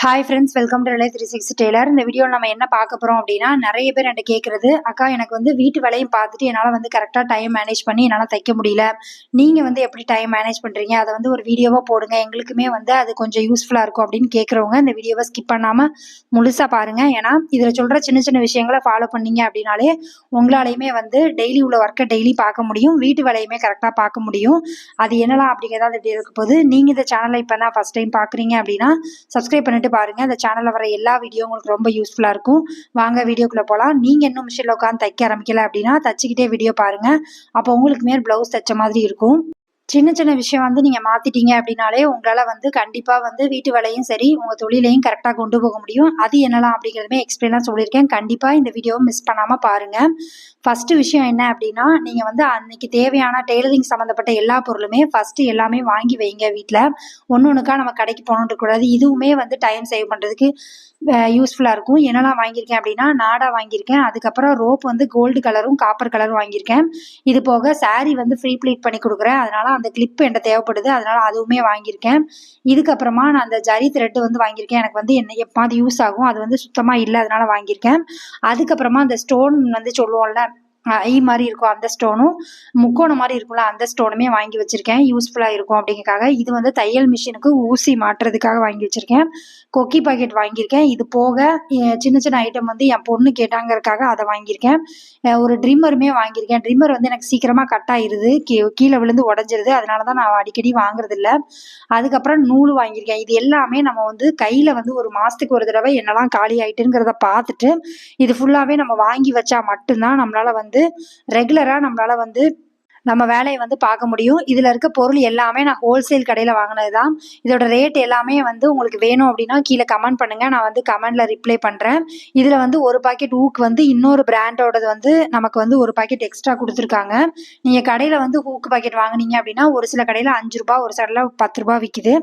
Hi friends, welcome to relay 360 tailor. இந்த வீடியோவில் நம்ம என்ன பார்க்க போகிறோம் அப்படின்னா, நிறைய பேர் என்கிட்ட கேட்குறது, அக்கா எனக்கு வந்து வீட்டு வேலையும் பார்த்துட்டு என்னால் வந்து கரெக்டாக டைம் மேனேஜ் பண்ணி என்னால் தைக்க முடியல. நீங்கள் வந்து எப்படி டைம் மேனேஜ் பண்ணுறீங்க, அதை வந்து ஒரு வீடியோவாக போடுங்க, எங்களுக்குமே வந்து அது கொஞ்சம் யூஸ்ஃபுல்லாக இருக்கும் அப்படின்னு கேட்குறவங்க இந்த வீடியோவை ஸ்கிப் பண்ணாமல் முழுசாக பாருங்கள். ஏன்னா இதில் சொல்கிற சின்ன சின்ன விஷயங்களை ஃபாலோ பண்ணீங்க அப்படின்னாலே உங்களாலையுமே வந்து டெய்லி உள்ள ஒர்க்கை டெய்லி பார்க்க முடியும், வீட்டு வேலையுமே கரெக்டாக பார்க்க முடியும். அது என்னலாம் அப்படிங்கிறதா அது எப்படி இருக்க போகுது. நீங்கள் இந்த சேனலை இப்போ தான் ஃபஸ்ட் டைம் பார்க்குறீங்க அப்படின்னா சப்ஸ்கிரைப் பண்ணிட்டு பாருங்க. இந்த சேனல்ல வர எல்லா வீடியோ உங்களுக்கு ரொம்ப யூஸ்ஃபுல்லா இருக்கும். வாங்க வீடியோக்குள்ள போலாம். நீங்க இன்னும் மிஷின்ல உட்காந்து தைக்க ஆரம்பிக்கல அப்படின்னா தச்சுக்கிட்டே வீடியோ பாருங்க. அப்போ உங்களுக்கு மேல் பிளவுஸ் தைச்ச மாதிரி இருக்கும். சின்ன சின்ன விஷயம் வந்து நீங்க மாத்திட்டீங்க அப்படின்னாலே உங்களால வந்து கண்டிப்பா வந்து வீட்டு வேலையும் சரி உங்க தொழிலையும் கரெக்டா கொண்டு போக முடியும். அது என்னலாம் அப்படிங்கிறதுமே எக்ஸ்பிளைனா சொல்லியிருக்கேன். கண்டிப்பா இந்த வீடியோவை மிஸ் பண்ணாம பாருங்க. ஃபர்ஸ்ட் விஷயம் என்ன அப்படின்னா, நீங்க வந்து அன்னைக்கு தேவையான டெய்லரிங் சம்மந்தப்பட்ட எல்லா பொருளுமே ஃபர்ஸ்ட் எல்லாமே வாங்கி வைங்க வீட்டில். ஒன்னொன்னுக்கா நம்ம கடைக்கு போகணுன்னு கூடாது. இதுவுமே வந்து டைம் சேவ் பண்றதுக்கு யூஸ்ஃபுல்லாக இருக்கும். என்னெல்லாம் வாங்கியிருக்கேன் அப்படின்னா, நாடா வாங்கியிருக்கேன், அதுக்கப்புறம் ரோப் வந்து கோல்டு கலரும் காப்பர் கலரும் வாங்கியிருக்கேன். இது போக சாரீ வந்து ஃப்ரீ ப்ளீட் பண்ணி கொடுக்குறேன், அதனால அந்த கிளிப் என்கிட்ட தேவைப்படுது, அதனால அதுவுமே வாங்கியிருக்கேன். இதுக்கப்புறமா நான் அந்த ஜரி த்ரெட்டு வந்து வாங்கியிருக்கேன். எனக்கு வந்து என்ன எப்பாவது யூஸ் ஆகும், அது வந்து சுத்தமாக இல்லை, அதனால வாங்கியிருக்கேன். அதுக்கப்புறமா அந்த ஸ்டோன் வந்து சொல்லுவோம்ல, ஐ மாதிரி இருக்கும் அந்த ஸ்டோனும், முக்கோணம் மாதிரி இருக்கும்ல அந்த ஸ்டோனுமே வாங்கி வச்சிருக்கேன், யூஸ்ஃபுல்லாக இருக்கும் அப்படிங்கிறதுக்காக. இது வந்து தையல் மிஷினுக்கு ஊசி மாட்டுறதுக்காக வாங்கி வச்சிருக்கேன். கொக்கி பாக்கெட் வாங்கியிருக்கேன். இது போக சின்ன சின்ன ஐட்டம் வந்து என் பொண்ணு கேட்டாங்கிறதுக்காக அதை வாங்கியிருக்கேன். ஒரு ட்ரிம்மருமே வாங்கியிருக்கேன். ட்ரிம்மர் வந்து எனக்கு சீக்கிரமாக கட் ஆயிருது, கீழே விழுந்து உடஞ்சிருது, அதனால தான் நான் அடிக்கடி வாங்குறது இல்லை. அதுக்கப்புறம் நூல் வாங்கியிருக்கேன். இது எல்லாமே நம்ம வந்து கையில் வந்து ஒரு மாதத்துக்கு ஒரு தடவை என்னெல்லாம் காலி ஆயிட்டுங்கிறத பார்த்துட்டு இது ஃபுல்லாகவே நம்ம வாங்கி வச்சா மட்டும்தான் நம்மளால வந்து ரெகுலரா நம்மளால வந்து நம்ம வேலையை வந்து பார்க்க முடியும். இதில் இருக்க பொருள் எல்லாமே நான் ஹோல்சேல் கடையில் வாங்கினது தான். இதோட ரேட் எல்லாமே வந்து உங்களுக்கு வேணும் அப்படின்னா கீழே கமெண்ட் பண்ணுங்கள், நான் வந்து கமெண்டில் ரிப்ளை பண்ணுறேன். இதில் வந்து ஒரு பாக்கெட் ஹூக் வந்து இன்னொரு பிராண்டோடது வந்து நமக்கு வந்து ஒரு பாக்கெட் எக்ஸ்ட்ரா கொடுத்துருக்காங்க. நீங்கள் கடையில் வந்து ஹூக் பாக்கெட் வாங்கினீங்க அப்படின்னா ஒரு சில கடையில் 5 ரூபா, ஒரு சில 10 ரூபா விற்கிது.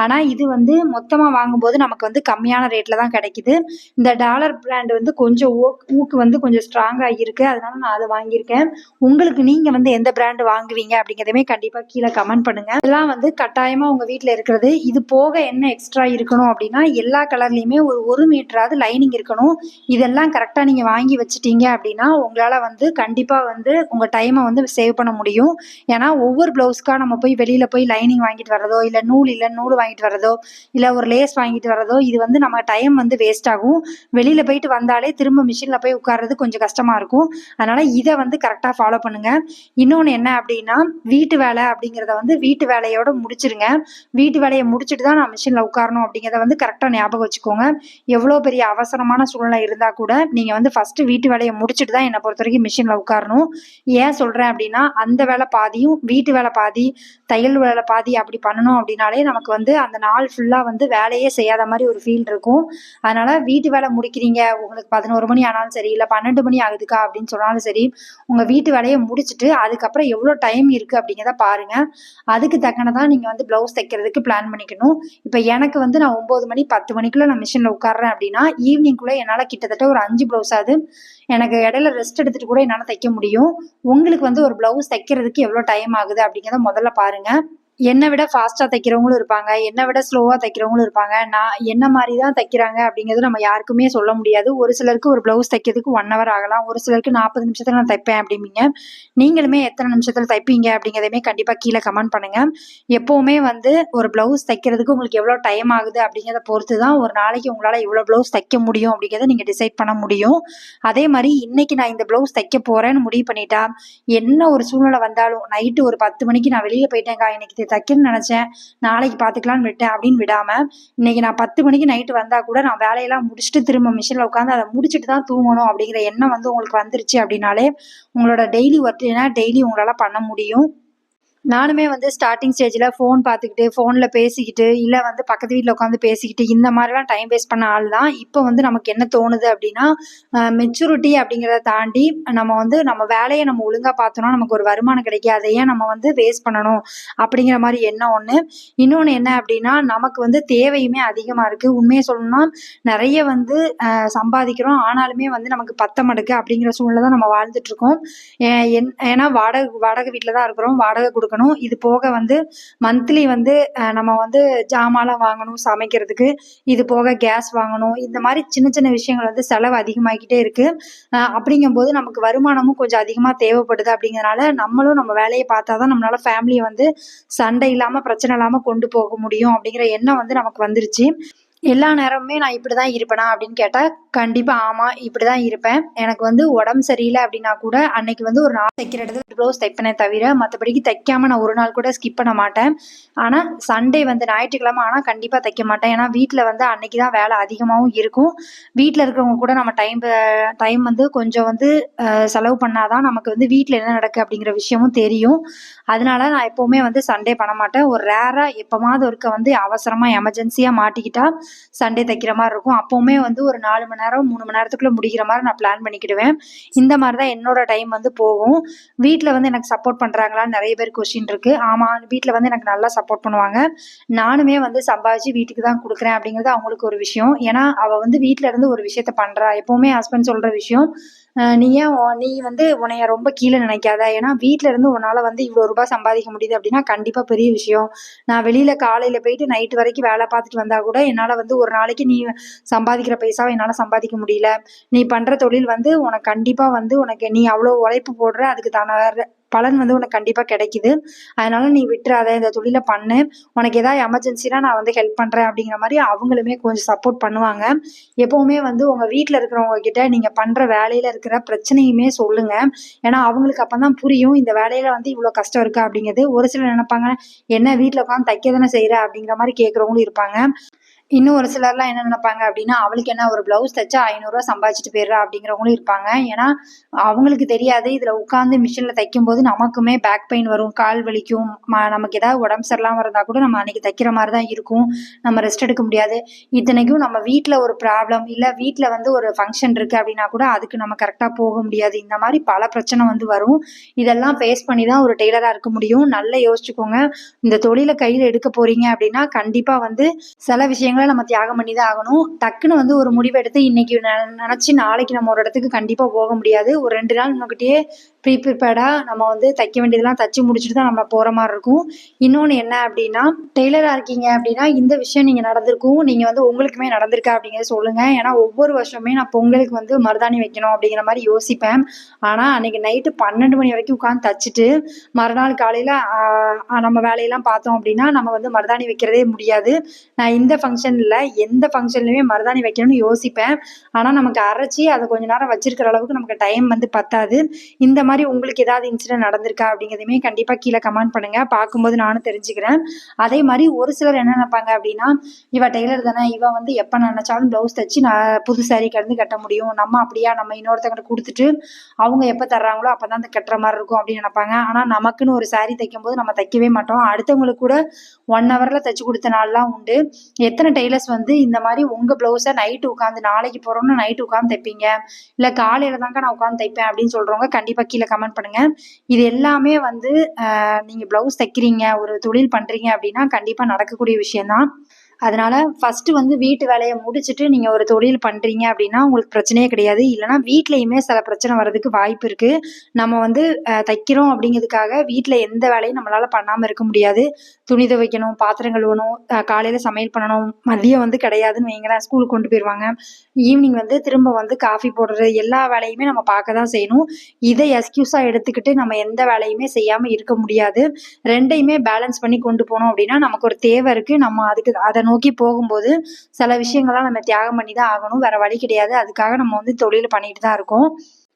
ஆனால் இது வந்து மொத்தமாக வாங்கும்போது நமக்கு வந்து கம்மியான ரேட்டில் தான் கிடைக்குது. இந்த டாலர் பிராண்ட் வந்து கொஞ்சம் ஹூக் வந்து கொஞ்சம் ஸ்ட்ராங்காக இருக்குது, அதனால நான் அதை வாங்கியிருக்கேன். உங்களுக்கு நீங்கள் வந்து எந்த பிராண்ட் வாங்குவீங்க அப்படிங்கிறதுமே கண்டிப்பா கீழே கமெண்ட் பண்ணுங்க. இதெல்லாம் வந்து கட்டாயமா உங்க வீட்டுல இருக்கிறது. இது போக என்ன எக்ஸ்ட்ரா இருக்கணும் அப்படின்னா, எல்லா கலர்லயுமே ஒரு மீட்டராவது லைனிங் இருக்கணும். இதெல்லாம் கரெக்டா நீங்க வாங்கி வச்சுட்டீங்க அப்படின்னா உங்களால வந்து கண்டிப்பா வந்து உங்க டைமை வந்து சேவ் பண்ண முடியும். ஏன்னா ஒவ்வொரு பிளவுஸ்க்கா நம்ம போய் வெளியில போய் லைனிங் வாங்கிட்டு வர்றதோ, இல்ல நூல் வாங்கிட்டு வர்றதோ, இல்ல ஒரு லேஸ் வாங்கிட்டு வர்றதோ, இது வந்து நம்ம டைம் வந்து வேஸ்ட் ஆகும். வெளியில போயிட்டு வந்தாலே திரும்ப மிஷின்ல போய் உட்கார்றது கொஞ்சம் கஷ்டமா இருக்கும். அதனால இதை வந்து கரெக்டா ஃபாலோ பண்ணுங்க. இன்னொன்று என்ன அப்படின்னா, வீட்டு வேலை அப்படிங்கிறத வந்து வீட்டு வேலையோட முடிச்சிருங்க. வீட்டு வேலையை முடிச்சுட்டு தான் நான் மிஷினில் உட்காரணும் அப்படிங்கிறத வந்து கரெக்டாக ஞாபகம் வச்சுக்கோங்க. எவ்வளோ பெரிய அவசரமான சூழ்நிலை இருந்தால் கூட நீங்கள் வந்து ஃபஸ்ட்டு வீட்டு வேலையை முடிச்சுட்டு தான் என்னை பொறுத்த வரைக்கும் மிஷினில் உட்காரணும். ஏன் சொல்கிறேன் அப்படின்னா, அந்த வேலை பாதியும் வீட்டு வேலை பாதி, தையல் வேலை பாதி அப்படி பண்ணணும் அப்படின்னாலே நமக்கு வந்து அந்த நாள் ஃபுல்லாக வந்து வேலையே செய்யாத மாதிரி ஒரு ஃபீல் இருக்கும். அதனால் வீட்டு வேலை முடிக்கிறீங்க, உங்களுக்கு 11 மணி ஆனாலும் சரி, இல்லை 12 மணி ஆகுதுக்கா அப்படின்னு சொன்னாலும் சரி, உங்கள் வீட்டு வேலையை முடிச்சுட்டு அதுக்கப்புறம் எவ்வளோ டைம் இருக்குது அப்படிங்கிறத பாருங்கள். அதுக்கு தக்கனதான் நீங்கள் வந்து ப்ளவுஸ் தைக்கிறதுக்கு பிளான் பண்ணிக்கணும். இப்போ எனக்கு வந்து நான் 9 மணி 10 மணிக்குள்ளே நான் மிஷினில் உட்கார்றேன் அப்படின்னா ஈவினிங்குள்ளே என்னால் கிட்டத்தட்ட ஒரு 5 ப்ளவுஸாவது எனக்கு இடையில ரெஸ்ட் எடுத்துகிட்டு கூட என்னால் தைக்க முடியும். உங்களுக்கு வந்து ஒரு ப்ளவுஸ் தைக்கிறதுக்கு எவ்வளோ டைம் ஆகுது அப்படிங்கிறத முதல்ல பாருங்கள். என்னை விட ஃபாஸ்ட்டாக தைக்கிறவங்களும் இருப்பாங்க, என்னை விட ஸ்லோவாக தைக்கிறவங்களும் இருப்பாங்க. நான் என்ன மாதிரி தான் தைக்கிறாங்க அப்படிங்கிறது நம்ம யாருக்குமே சொல்ல முடியாது. ஒரு சிலருக்கு ஒரு ப்ளவுஸ் தைக்கிறதுக்கு 1 ஹவர் ஆகலாம், ஒரு சிலருக்கு 40 நிமிஷத்தில் நான் தைப்பேன் அப்படிம்பீங்க. நீங்களுமே எத்தனை நிமிஷத்தில் தைப்பீங்க அப்படிங்கிறதையுமே கண்டிப்பாக கீழே கமெண்ட் பண்ணுங்கள். எப்போவுமே வந்து ஒரு ப்ளவுஸ் தைக்கிறதுக்கு உங்களுக்கு எவ்வளோ டைம் ஆகுது அப்படிங்கிறத பொறுத்து தான் ஒரு நாளைக்கு உங்களால் இவ்வளோ ப்ளவுஸ் தைக்க முடியும் அப்படிங்கிறத நீங்கள் டிசைட் பண்ண முடியும். அதே மாதிரி இன்னைக்கு நான் இந்த ப்ளவுஸ் தைக்க போகிறேன்னு முடிவு பண்ணிட்டா, என்ன ஒரு சூழ்நிலை வந்தாலும் நைட்டு ஒரு 10 மணிக்கு நான் வெளியே போயிட்டேங்க்கா, இன்னைக்கு தைக்கணும்னு நினைச்சேன், நாளைக்கு பார்த்துக்கலான்னு விட்டேன் அப்படின்னு விடாம, இன்னைக்கு நான் 10 மணிக்கு நைட்டு வந்தா கூட நான் வேலையெல்லாம் முடிச்சுட்டு திரும்ப மிஷினில் உட்காந்து அதை முடிச்சுட்டு தான் தூங்கணும் அப்படிங்கிற எண்ணம் வந்து உங்களுக்கு வந்துருச்சு அப்படின்னாலே உங்களோட டெய்லி ஒர்க் டெய்லி உங்களால் பண்ண முடியும். நானுமே வந்து ஸ்டார்டிங் ஸ்டேஜில் ஃபோன் பார்த்துக்கிட்டு, ஃபோனில் பேசிக்கிட்டு, இல்லை வந்து பக்கத்து வீட்டில் உட்காந்து பேசிக்கிட்டு, இந்த மாதிரிலாம் டைம் வேஸ்ட் பண்ண ஆள் தான். இப்போ வந்து நமக்கு என்ன தோணுது அப்படின்னா, மெச்சூரிட்டி அப்படிங்கிறத தாண்டி நம்ம வந்து நம்ம வேலையை நம்ம ஒழுங்காக பார்த்தோன்னா நமக்கு ஒரு வருமானம் கிடைக்கும். அதை ஏன் நம்ம வந்து வேஸ்ட் பண்ணணும் அப்படிங்கிற மாதிரி எண்ணம் ஒன்று. இன்னொன்று என்ன அப்படின்னா, நமக்கு வந்து தேவையுமே அதிகமாக இருக்குது. உண்மையை சொல்லணும்னா நிறைய வந்து சம்பாதிக்கிறோம், ஆனாலுமே வந்து நமக்கு பத்த மாட்டேங்குது அப்படிங்கிற சூழ்நிலை தான் நம்ம வாழ்ந்துட்டுருக்கோம். ஏன்னா வாடகை வீட்டில் தான் இருக்கிறோம், வாடகை கொடுக்க கொடுக்கணும். இது போக வந்து மந்த்லி வந்து நம்ம வந்து ஜாமான்லாம் வாங்கணும் சமைக்கிறதுக்கு. இது போக கேஸ் வாங்கணும். இந்த மாதிரி சின்ன சின்ன விஷயங்கள் வந்து செலவு அதிகமாகிக்கிட்டே இருக்கு. அப்படிங்கும்போது நமக்கு வருமானமும் கொஞ்சம் அதிகமாக தேவைப்படுது. அப்படிங்கிறனால நம்மளும் நம்ம வேலையை பார்த்தா தான் நம்மளால ஃபேமிலியை வந்து சண்டை இல்லாமல் பிரச்சனை இல்லாமல் கொண்டு போக முடியும் அப்படிங்கிற எண்ணம் வந்து நமக்கு வந்துருச்சு. எல்லா நேரமுமே நான் இப்படிதான் இருப்பேனா அப்படின்னு கேட்டா, கண்டிப்பா ஆமா. இப்படிதான் இருப்பேன். எனக்கு வந்து உடம்பு சரியில்ல அப்படின்னா கூட, அன்னைக்கு வந்து ஒரு நாள் தைக்கிற இடத்துல ப்ளவுஸ் தைப்பேனே தவிர, மத்தபடிக்கு தைக்காம நான் ஒரு நாள் கூட ஸ்கிப் பண்ண மாட்டேன். ஆனா, சண்டே வந்து ஞாயிற்றுக்கிழமை ஆனா கண்டிப்பா தைக்க மாட்டேன். ஏன்னா, வீட்ல வந்து அன்னைக்கு தான் வேலை அதிகமாவும் இருக்கும். வீட்ல இருக்கிறவங்க கூட நம்ம டைம் வந்து கொஞ்சம் வந்து செலவு பண்ணா தான் நமக்கு வந்து வீட்ல என்ன நடக்கு அப்படிங்கிற விஷயமும் தெரியும். அதனால நான் எப்பவுமே வந்து சண்டே பண்ண மாட்டேன். ஒரு ரேரா எப்பமாவது ஒருக்க வந்து அவசரமா எமர்ஜென்சியா மாட்டிக்கிட்டா சண்டே தைக்கிற மாதிரி இருக்கும். அப்பவுமே வந்து ஒரு 4 மணி நேரம் 3 மணி நேரத்துக்குள்ள முடிக்கிற மாதிரி நான் பிளான் பண்ணிக்கிடுவேன். இந்த மாதிரி தான் என்னோட டைம் வந்து போகும். வீட்டில் வந்து எனக்கு சப்போர்ட் பண்ணுறாங்களான்னு நிறைய பேர் கொஸ்டின் இருக்கு. ஆமாம், வீட்டில் வந்து எனக்கு நல்லா சப்போர்ட் பண்ணுவாங்க. நானுமே வந்து சம்பாதிச்சு வீட்டுக்கு தான் கொடுக்குறேன் அப்படிங்கிறது அவங்களுக்கு ஒரு விஷயம். ஏன்னா அவள் வந்து வீட்டில் இருந்து ஒரு விஷயத்த பண்ணுறா. எப்பவுமே ஹஸ்பண்ட் சொல்கிற விஷயம், நீ வந்து உன்னைய ரொம்ப கீழே நினைக்காத. ஏன்னா வீட்டில் இருந்து உன்னால் வந்து இவ்வளோ ரூபாய் சம்பாதிக்க முடியுது அப்படின்னா கண்டிப்பாக பெரிய விஷயம். நான் வெளியில் காலையில் போயிட்டு நைட்டு வரைக்கும் வேலை பார்த்துட்டு வந்தால் கூட என்னால் வந்து ஒரு நாளைக்கு நீ சம்பாதிக்கிற பைசாவை என்னால் சம்பாதிக்க முடியல. நீ பண்ணுற தொழில் வந்து உனக்கு கண்டிப்பாக வந்து உனக்கு நீ அவ்வளோ உழைப்பு போடுற, அதுக்கு தான பலன் வந்து உனக்கு கண்டிப்பாக கிடைக்குது. அதனால நீ விட்டுறாத, இந்த தொழிலை பண்ணு. உனக்கு ஏதாவது எமர்ஜென்சினா நான் வந்து ஹெல்ப் பண்ணுறேன் அப்படிங்கிற மாதிரி அவங்களுமே கொஞ்சம் சப்போர்ட் பண்ணுவாங்க. எப்பவுமே வந்து உங்கள் வீட்டில் இருக்கிறவங்க கிட்ட நீங்கள் பண்ணுற வேலையில் இருக்கிற பிரச்சனையுமே சொல்லுங்க. ஏன்னா அவங்களுக்கு அப்போ தான் புரியும் இந்த வேலையில் வந்து இவ்வளோ கஷ்டம் இருக்கா அப்படிங்கிறது. ஒரு சிலர் நினைப்பாங்க, என்ன வீட்டில் உட்காந்து தைக்க தானே செய்கிற அப்படிங்கிற மாதிரி கேட்குறவங்களும் இருப்பாங்க. இன்னும் ஒரு சிலர்லாம் என்ன நினைப்பாங்க அப்படின்னா, அவளுக்கு என்ன ஒரு பிளவுஸ் தைச்சா 500 சம்பாதிச்சுட்டு போயிடுறா அப்படிங்கிறவங்களும் இருப்பாங்க. ஏன்னா அவங்களுக்கு தெரியாது, இதுல உட்காந்து மிஷின்ல தைக்கும்போது நமக்குமே பேக் பெயின் வரும், கால் வலிக்கும். நமக்கு ஏதாவது உடம்பு சரியில்லாம இருந்தா கூட நம்ம அன்னைக்கு தைக்கிற மாதிரி தான் இருக்கும். நம்ம ரெஸ்ட் எடுக்க முடியாது. இத்தனைக்கும் நம்ம வீட்டில் ஒரு ப்ராப்ளம் இல்லை, வீட்டில் வந்து ஒரு ஃபங்க்ஷன் இருக்கு அப்படின்னா கூட அதுக்கு நம்ம கரெக்டாக போக முடியாது. இந்த மாதிரி பல பிரச்சனை வந்து வரும். இதெல்லாம் ஃபேஸ் பண்ணி தான் ஒரு டெய்லராக இருக்க முடியும். நல்லா யோசிச்சுக்கோங்க. இந்த தொழிலை கையில் எடுக்க போறீங்க அப்படின்னா கண்டிப்பா வந்து சில விஷயங்களை நம்ம தியாகம் பண்ணி தான் ஆகணும். டக்குன்னு வந்து ஒரு முடிவெடுத்து இன்னைக்கு நினைச்சு நாளைக்கு நம்ம ஒரு இடத்துக்கு கண்டிப்பா போக முடியாது. ஒரு 2 நாள் முன்னாடியே ப்ரிப்பேர்டா நம்ம வந்து தைக்க வேண்டியதெல்லாம் தச்சு முடிச்சுட்டு தான் நம்ம போற மாதிரி இருக்கும். இன்னொன்று என்ன அப்படின்னா, டெய்லரா இருக்கீங்க அப்படின்னா இந்த விஷயம் நீங்க நடந்திருக்கும். நீங்க வந்து உங்களுக்குமே நடந்திருக்கா அப்படிங்கிறத சொல்லுங்க. ஏன்னா ஒவ்வொரு வருஷமே நான் பொங்கலுக்கு வந்து மருதாணி வைக்கணும் அப்படிங்கிற மாதிரி யோசிப்பேன். ஆனா அன்னைக்கு நைட்டு 12 மணி வரைக்கும் உட்காந்து தச்சுட்டு மறுநாள் காலையில நம்ம வேலையெல்லாம் பார்த்தோம் அப்படின்னா நம்ம வந்து மருதாணி வைக்கிறதே முடியாது. நான் இந்த ஃபங்க்ஷன்ல எந்த ஃபங்க்ஷன்லயுமே மருதாணி வைக்கணும்னு யோசிப்பேன். ஆனா நமக்கு அரைச்சி அதை கொஞ்ச நேரம் வச்சிருக்கிற அளவுக்கு நமக்கு டைம் வந்து பத்தாது. இந்த மாதிரி உங்களுக்கு ஏதாவது இன்சிடென்ட் நடந்திருக்கா அப்படிங்கிறதையுமே கண்டிப்பா கீழே கமெண்ட் பண்ணுங்க. பார்க்கும்போது நானும் தெரிஞ்சுக்கிறேன். அதே மாதிரி ஒரு சிலர் என்ன நினைப்பாங்க அப்படின்னா, இவ டெய்லர் தானே, இவ வந்து எப்ப நினைச்சாலும் பிளவுஸ் தச்சு நான் புது சாரி கிடந்து கட்ட முடியும், நம்ம அப்படியா நம்ம இன்னொருத்தவங்க கொடுத்துட்டு அவங்க எப்ப தர்றாங்களோ அப்பதான் அந்த கட்டுற மாதிரி இருக்கும் அப்படின்னு நினைப்பாங்க. ஆனா நமக்குன்னு ஒரு சாரி தைக்கும் போது நம்ம தைக்கவே மாட்டோம். அடுத்தவங்களுக்கு கூட 1 ஹவர்ல தச்சு கொடுத்த நாள்லாம் உண்டு. எத்தனை டெய்லர்ஸ் வந்து இந்த மாதிரி உங்க பிளவுஸை நைட்டு உட்காந்து நாளைக்கு போறோம்னு நைட்டு உட்காந்து தைப்பீங்க, இல்ல காலையில தாங்க நான் உட்காந்து தைப்பேன் அப்படின்னு சொல்றவங்க கண்டிப்பா கீழே கமெண்ட் பண்ணுங்க. இது எல்லாமே வந்து நீங்க பிளவுஸ் தைக்கிறீங்க, ஒரு தொழில் பண்றீங்க அப்படின்னா கண்டிப்பா நடக்கக்கூடிய விஷயம்தான். அதனால ஃபர்ஸ்ட் வந்து வீட்டு வேலையை முடிச்சுட்டு நீங்க ஒரு தொழில் பண்றீங்க அப்படின்னா உங்களுக்கு பிரச்சனையே கிடையாது. இல்லைன்னா வீட்லயுமே சில பிரச்சனை வர்றதுக்கு வாய்ப்பு இருக்கு. நம்ம வந்து தைக்கிறோம் அப்படிங்கிறதுக்காக வீட்டில் எந்த வேலையும் நம்மளால பண்ணாம இருக்க முடியாது. துணி துவைக்கணும், பாத்திரம் கழுவணும், காலையில சமையல் பண்ணணும், மதியம் வந்து கிடையாதுன்னு வைங்களேன், ஸ்கூலுக்கு கொண்டு போயிடுவாங்க. ஈவினிங் வந்து திரும்ப வந்து காஃபி போடுறது எல்லா வேலையுமே நம்ம பார்க்க தான் செய்யணும். இதை எக்ஸ்கியூஸா எடுத்துக்கிட்டு நம்ம எந்த வேலையுமே செய்யாம இருக்க முடியாது. ரெண்டையுமே பேலன்ஸ் பண்ணி கொண்டு போனோம் அப்படின்னா நமக்கு ஒரு தேவை இருக்கு. நம்ம அதுக்கு அதை நோக்கி போகும்போது சில விஷயங்கள்லாம் நம்ம தியாகம் பண்ணி தான் ஆகணும். வேற வழி கிடையாது. அதுக்காக நம்ம வந்து தொழில் பண்ணிட்டு தான் இருக்கோம்.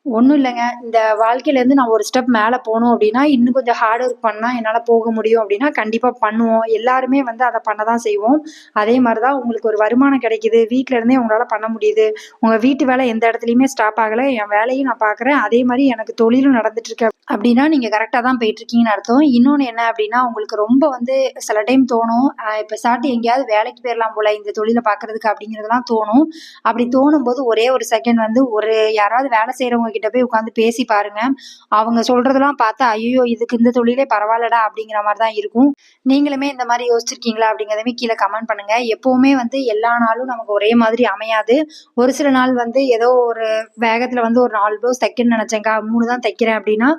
ஒன்றும் இல்லைங்க. இந்த வாழ்க்கையிலேருந்து நான் ஒரு ஸ்டெப் மேலே போகணும் அப்படின்னா இன்னும் கொஞ்சம் ஹார்ட் ஒர்க் பண்ணால் என்னால் போக முடியும் அப்படின்னா கண்டிப்பாக பண்ணுவோம். எல்லாருமே வந்து அதை பண்ண தான் செய்வோம். அதே மாதிரி தான் உங்களுக்கு ஒரு வருமானம் கிடைக்குது, வீட்டில் இருந்தே உங்களால் பண்ண முடியுது, உங்கள் வீட்டு வேலை எந்த இடத்துலையுமே ஸ்டாப் ஆகலை, என் வேலையும் நான் பார்க்குறேன், அதே மாதிரி எனக்கு தொழிலும் நடந்துட்டு இருக்கு அப்படின்னா நீங்கள் கரெக்டாக தான் போயிட்டுருக்கீங்கன்னு அர்த்தம். இன்னொன்று என்ன அப்படின்னா, உங்களுக்கு ரொம்ப வந்து சில டைம் தோணும், இப்போ சாட்டி எங்கேயாவது வேலைக்கு போயிடலாம் போல இந்த தொழிலை பார்க்குறதுக்கு அப்படிங்கிறதுலாம் தோணும். அப்படி தோணும்போது ஒரே ஒரு செகண்ட் வந்து யாராவது வேலை செய்கிறவங்க கிட்ட போய் உட்காந்து பேசி பாருங்க. அவங்க சொல்றதெல்லாம் பார்த்தா ஐயோ இதுக்கு இந்த தொழிலே பரவாயில்லடா அப்படிங்கிற மாதிரி தான் இருக்கும். நீங்களுமே இந்த மாதிரி யோசிச்சிருக்கீங்களா அப்படிங்கிறதுமே கீழே கமெண்ட் பண்ணுங்க. எப்பவுமே வந்து எல்லா நாளும் நமக்கு ஒரே மாதிரி அமையாது. ஒரு சில நாள் வந்து ஏதோ ஒரு வேகத்துல வந்து ஒரு 4 ப்ளவுஸ் தைக்கணும்னு நினைச்சேங்க்கா 3 தான் தைக்கிறேன் அப்படின்னா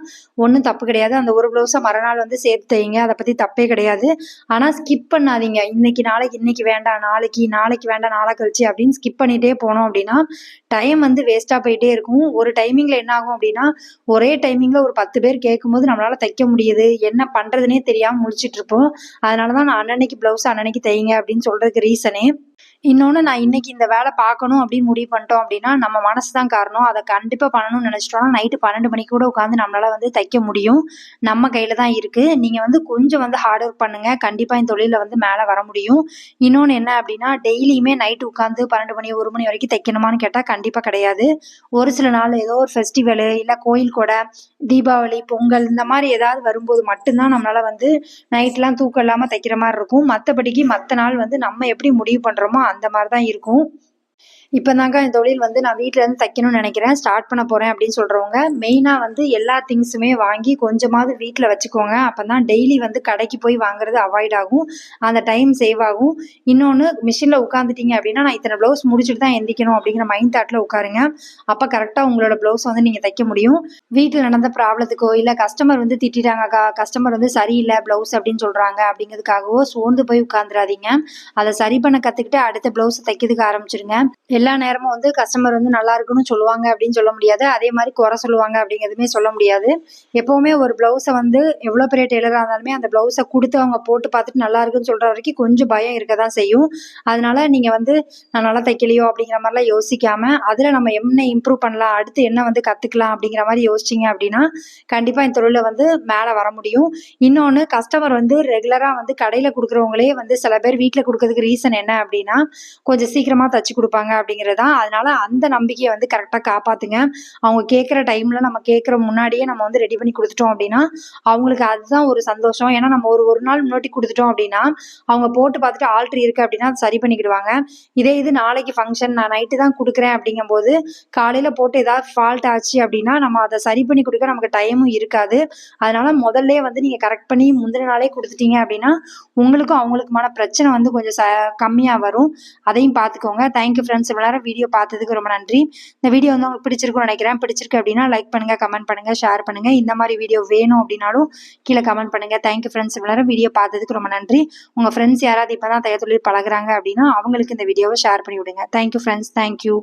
ஒன்றும் தப்பு கிடையாது. அந்த ஒரு ப்ளவுஸை மறுநாள் வந்து சேர்த்து தைங்க, அதை பத்தி தப்பே கிடையாது. ஆனா ஸ்கிப் பண்ணாதீங்க. இன்னைக்கு நாளைக்கு இன்னைக்கு வேண்டாம், நாளைக்கு நாளைக்கு வேண்டாம், நாளை கழிச்சு அப்படின்னு ஸ்கிப் பண்ணிட்டே போனோம் அப்படின்னா டைம் வந்து வேஸ்டா போயிட்டே இருக்கும். ஒரு டைமிங்ல என்ன ஆகும் அப்படின்னா ஒரே டைமிங்ல ஒரு 10 பேர் கேட்கும்போது நம்மளால தைக்க முடியுது, என்ன பண்றதுனே தெரியாம முழிச்சிட்டு இருப்போம். அதனாலதான் நான் அன்னன்னைக்கு பிளவுஸ் அன்னன்னைக்கு தைங்க அப்படின்னு சொல்றதுக்கு ரீசனே. இன்னொன்னு நான் இன்னைக்கு இந்த வேலை பார்க்கணும் அப்படின்னு முடிவு பண்ணிட்டோம் அப்படின்னா நம்ம மனசு தான் காரணம். அதை கண்டிப்பா பண்ணணும்னு நினைச்சிட்டோம்னா நைட்டு 12 மணிக்கு கூட உட்காந்து நம்மளால வந்து தைக்க முடியும். நம்ம கையில தான் இருக்கு. நீங்க வந்து கொஞ்சம் வந்து ஹார்ட் ஒர்க் பண்ணுங்க. கண்டிப்பா இந்த தொழில வந்து மேல வர முடியும். இன்னொன்னு என்ன அப்படின்னா டெய்லியுமே நைட் உட்காந்து 12 மணி 1 மணி வரைக்கும் தைக்கணுமான்னு கேட்டா கண்டிப்பா கிடையாது. ஒரு சில நாள் ஏதோ ஒரு ஃபெஸ்டிவலு இல்ல கோயில் கொடை, தீபாவளி, பொங்கல் இந்த மாதிரி ஏதாவது வரும்போது மட்டும்தான் நம்மளால வந்து நைட்லாம் தூக்கம் இல்லாம தைக்கிற மாதிரி இருக்கும். மத்தபடிக்கு மத்த நாள் வந்து நம்ம எப்படி முடிவு பண்றோமோ அந்த மாதிரி தான் இருக்கும். இப்பதாங்க இந்த தொழில் வந்து நான் வீட்ல இருந்து தைக்கணும்னு நினைக்கிறேன், ஸ்டார்ட் பண்ண போறேன் அப்படின்னு சொல்றவங்க மெயினா வந்து எல்லா திங்ஸுமே வாங்கி கொஞ்சமாவது வீட்ல வச்சுக்கோங்க. அப்பதான் டெய்லி வந்து கடைக்கு போய் வாங்குறது அவாய்ட் ஆகும். அந்த டைம் சேவ் ஆகும். இன்னொன்னு மிஷின்ல உட்காந்துட்டீங்க அப்படின்னா நான் இத்தனை பிளவுஸ் முடிச்சுட்டு தான் எந்திக்கணும் அப்படிங்கிற மைண்ட் தாட்ல உட்காருங்க. அப்ப கரெக்டா உங்களோட பிளவுஸ் வந்து நீங்க தைக்க முடியும். வீட்டுல நடந்த ப்ராப்ளத்துக்கோ இல்ல கஸ்டமர் வந்து திட்டிட்டாங்கக்கா, கஸ்டமர் வந்து சரியில்லை பிளவுஸ் அப்படின்னு சொல்றாங்க அப்படிங்கிறதுக்காகவோ சோர்ந்து போய் உட்காந்துராதீங்க. அதை சரி பண்ண கத்துக்கிட்டு அடுத்த பிளவுஸ் தைக்கிறதுக்கு ஆரம்பிச்சிருங்க. எல்லா நேரமும் வந்து கஸ்டமர் வந்து நல்லா இருக்குன்னு சொல்லுவாங்க அப்படின்னு சொல்ல முடியாது. அதே மாதிரி குறை சொல்லுவாங்க அப்படிங்கிறதுமே சொல்ல முடியாது. எப்பவுமே ஒரு பிளவுஸை வந்து எவ்வளவு பெரிய டெய்லரா இருந்தாலுமே அந்த பிளவுஸை கொடுத்து அவங்க போட்டு பார்த்துட்டு நல்லா இருக்குன்னு சொல்ற வரைக்கும் கொஞ்சம் பயம் இருக்கதான் செய்யும். அதனால நீங்க வந்து நான் நல்லா தைக்கலையோ அப்படிங்கிற மாதிரிலாம் யோசிக்காம அதுல நம்ம என்ன இம்ப்ரூவ் பண்ணலாம், அடுத்து என்ன வந்து கத்துக்கலாம் அப்படிங்கிற மாதிரி யோசிச்சிங்க அப்படின்னா கண்டிப்பா இந்த தொழில வந்து மேல வர முடியும். இன்னொன்னு கஸ்டமர் வந்து ரெகுலரா வந்து கடையில கொடுக்குறவங்களே வந்து சில பேர் வீட்டுல கொடுக்கறதுக்கு ரீசன் என்ன அப்படின்னா கொஞ்சம் சீக்கிரமா தச்சு கொடுப்பாங்க அப்படிங்கிறது தான். அதனால அந்த நம்பிக்கையை வந்து கரெக்டா காப்பாத்துங்க. அவங்க கேட்குற டைம்ல நம்ம கேட்குற முன்னாடியே நம்ம வந்து ரெடி பண்ணி கொடுத்துட்டோம் அப்படின்னா அவங்களுக்கு அதுதான் ஒரு சந்தோஷம். ஏன்னா நம்ம ஒரு நாள் முன்னாடி கொடுத்துட்டோம் அப்படின்னா அவங்க போட்டு பார்த்துட்டு ஆல்ட்ரி இருக்கு அப்படின்னா அது சரி பண்ணிக்கிடுவாங்க. இதே இது நாளைக்கு ஃபங்க்ஷன் நான் நைட்டு தான் கொடுக்குறேன் அப்படிங்கும்போது காலையில போட்டு ஏதாவது ஃபால்ட் ஆச்சு அப்படின்னா நம்ம அதை சரி பண்ணி கொடுக்க நமக்கு டைமும் இருக்காது. அதனால முதல்ல வந்து நீங்க கரெக்ட் பண்ணி முந்தின நாளே கொடுத்துட்டீங்க அப்படின்னா உங்களுக்கும் அவங்களுக்குமான பிரச்சனை வந்து கொஞ்சம் கம்மியா வரும். அதையும் பார்த்துக்கோங்க. Thank you friends. இவ்வளவு நேரம் வீடியோ பார்த்ததுக்கு ரொம்ப நன்றி. இந்த வீடியோ வந்து உங்களுக்கு பிடிச்சிருக்கும்னு நினைக்கிறேன். பிடிச்சிருக்கு அப்படின்னா லைக் பண்ணுங்க, கமெண்ட் பண்ணுங்க, ஷேர் பண்ணுங்க. இந்த மாதிரி வீடியோ வேணும் அப்படின்னாலும் கீழே கமெண்ட் பண்ணுங்க. Thank you friends. இவ்வளவு நேரம் வீடியோ பார்த்ததுக்கு ரொம்ப நன்றி. உங்க ஃப்ரெண்ட்ஸ் யாராவது இப்பதான் தையல் தொழில் பழகுறாங்க அப்படின்னா அவங்களுக்கு இந்த வீடியோவை ஷேர் பண்ணி விடுங்க. Thank you friends. தேங்க்யூ.